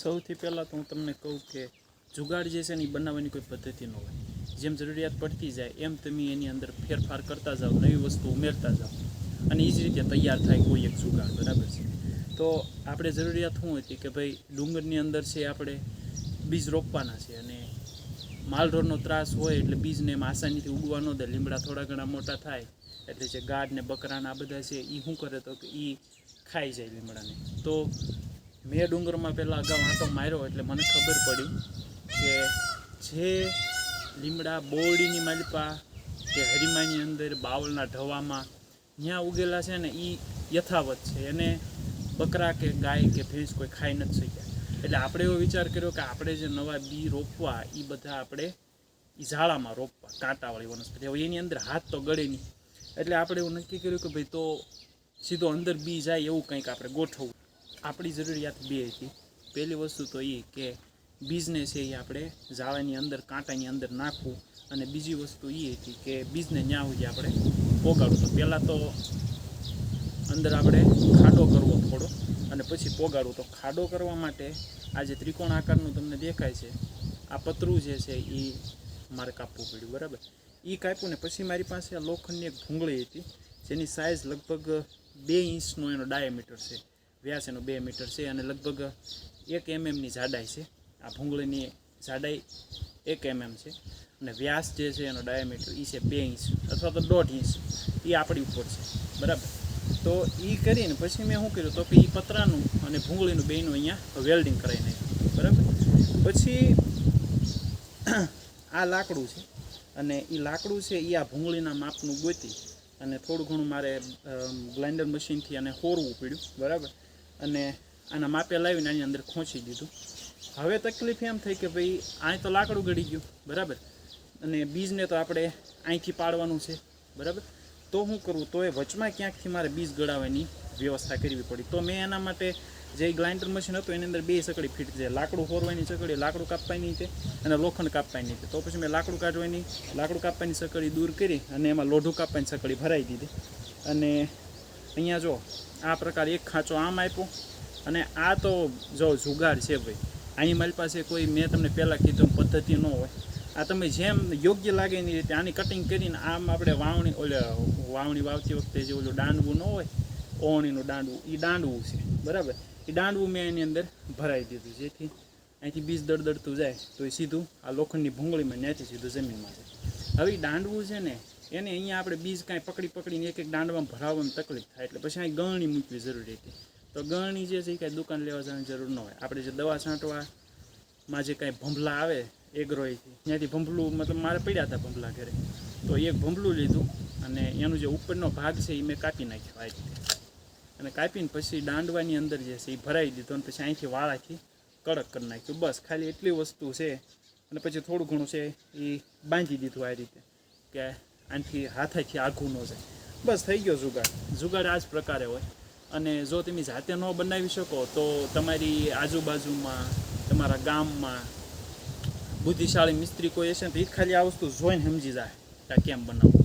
સૌથી પહેલાં તો હું તમને કહું કે જુગાડ જે છે ને એ બનાવવાની કોઈ પદ્ધતિ ન હોય. જેમ જરૂરિયાત પડતી જાય એમ તમે એની અંદર ફેરફાર કરતા જાઓ, નવી વસ્તુ ઉમેરતા જાઓ અને એ જ રીતે તૈયાર થાય કોઈ એક જુગાડ. બરાબર છે. તો આપણે જરૂરિયાત શું હતી કે ભાઈ ડુંગરની અંદર છે આપણે બીજ રોપવાના છે અને માલઢોરનો ત્રાસ હોય એટલે બીજને એમ આસાનીથી ઉગવા ન દે. લીમડા થોડા ઘણા મોટા થાય એટલે જે ગાઢ ને બકરાના આ બધા છે એ શું કરે તો કે એ ખાઈ જાય લીમડાને. તો મેં ડુંગરમાં પહેલાં અગાઉ આંટો માર્યો એટલે મને ખબર પડી કે જે લીમડા બોરડીની માલિપા કે હરીમાની અંદર બાવળના ઢવામાં ત્યાં ઉગેલા છે ને એ યથાવત છે, એને બકરા કે ગાય કે ભેંસ કોઈ ખાઈ નથી શક્યા. એટલે આપણે એવો વિચાર કર્યો કે આપણે જે નવા બી રોપવા એ બધા આપણે એ ઝાડામાં રોપવા, કાંટાવાળી વનસ્પતિ. હવે એની અંદર હાથ તો ગળે નહીં એટલે આપણે એવું નક્કી કર્યું કે ભાઈ તો સીધો અંદર બી જાય એવું કંઈક આપણે ગોઠવવું. આપણી જરૂરિયાત બે હતી. પહેલી વસ્તુ તો એ કે બીજને છે એ આપણે ઝાડાની અંદર કાંટાની અંદર નાખવું, અને બીજી વસ્તુ એ હતી કે બીજને ન્યા સુધી આપણે પોગાડવું. તો પહેલાં તો અંદર આપણે ખાડો કરવો થોડો અને પછી પોગાડવું. તો ખાડો કરવા માટે આ જે ત્રિકોણ આકારનું તમને દેખાય છે આ પતરું જે છે એ મારે કાપવું પડ્યું. બરાબર. એ કાપ્યું ને પછી મારી પાસે આ લોખંડની એક ભૂંગળી હતી જેની સાઇઝ લગભગ 2 ઇંચનો એનો ડાયામીટર છે, વ્યાસ એનો 2 મીટર છે અને લગભગ 1 mmની જાડાઈ છે. આ ભૂંગળીની જાડાઈ 1 mm છે અને વ્યાસ જે છે એનો ડાયામીટર એ છે 2 ઇંચ અથવા તો 1.5 ઇંચ. એ આપણી ઉપર છે. બરાબર. તો એ કરીને પછી મેં શું કર્યું તો કે એ પતરાનું અને ભૂંગળીનું બેયનું અહીંયા વેલ્ડિંગ કરાવી નાખ્યું. બરાબર. પછી આ લાકડું છે અને એ લાકડું છે એ આ ભૂંગળીના માપનું ગોતી અને થોડું ઘણું મારે ગ્લાઇન્ડર મશીનથી અને હોરવું પડ્યું. બરાબર. અને આના માપે લાવીને આની અંદર ખોંચી દીધું. હવે તકલીફ એમ થઈ કે ભાઈ અહીં તો લાકડું ગળી ગયું. બરાબર. અને બીજને તો આપણે અહીંથી પાડવાનું છે. બરાબર. તો શું કરવું? તો એ વચમાં ક્યાંકથી મારે બીજ ગળાવવાની વ્યવસ્થા કરવી પડી. તો મેં એના માટે જે ગ્લાઇન્ડર મશીન હતું એની અંદર 2 સકડી ફીટ છે. લાકડું ફોરવાની સકડી, લાકડું કાપવાની છે અને લોખંડ કાપવાની છે. તો પછી મેં લાકડું કાઢવાની, લાકડું કાપવાની સકડી દૂર કરી અને એમાં લોઢું કાપવાની સકડી ભરાઈ દીધી. અને અહીંયા જો આ પ્રકારે એક ખાંચો આમ આપ્યો અને આ તો જો જુગાડ છે ભાઈ. અહીં મારી પાસે કોઈ મેં તમને પહેલાં કીધું પદ્ધતિ ન હોય. આ તમે જેમ યોગ્ય લાગે એની રીતે આની કટિંગ કરીને આમ આપણે વાવણી વાવતી વખતે જે ઓલું દાંડવું ન હોય, ઓવણીનું દાંડવું, એ દાંડવું છે. બરાબર. એ દાંડવું મેં એની અંદર ભરાઈ દીધું જેથી અહીંથી બીજ દળદળતું જાય તો એ સીધું આ લોખંડની ભૂંગળીમાં ત્યાંથી સીધું જમીનમાં જાય. હવે એ દાંડવું છે ને એને અહીંયા આપણે બીજ કાંઈ પકડીને એક દાંડવામાં ભરાવવામાં તકલીફ થાય એટલે પછી અહીં ગળણી મૂકવી જરૂરી હતી. તો ગળણી જે છે એ કાંઈ દુકાન લેવા જવાની જરૂર ન હોય. આપણે જે દવા છાંટવામાં જે કાંઈ ભંભલા આવે એગ્રોઈથી ત્યાંથી ભંભલું, મતલબ મારે પડ્યા હતા ભંભલા ઘરે, તો એક ભંભલું લીધું અને એનું જે ઉપરનો ભાગ છે એ મેં કાપી નાખ્યો આ રીતે. અને કાપીને પછી દાંડવાની અંદર જે છે એ ભરાઈ દીધો અને પછી અહીંથી વાળાથી કડક કરી નાખ્યું. બસ ખાલી એટલી વસ્તુ છે. અને પછી થોડું ઘણું છે એ બાંધી દીધું આ રીતે કે આનાથી હાથેથી આઘું ન જાય. બસ થઈ ગયો જુગાડ. જુગાડ આ જ પ્રકારે હોય. અને જો તમે જાતે ન બનાવી શકો તો તમારી આજુબાજુમાં, તમારા ગામમાં બુદ્ધિશાળી મિસ્ત્રી કોઈ હશે ને તો એ ખાલી આ વસ્તુ જોઈને સમજી જાય કે કેમ બનાવવું.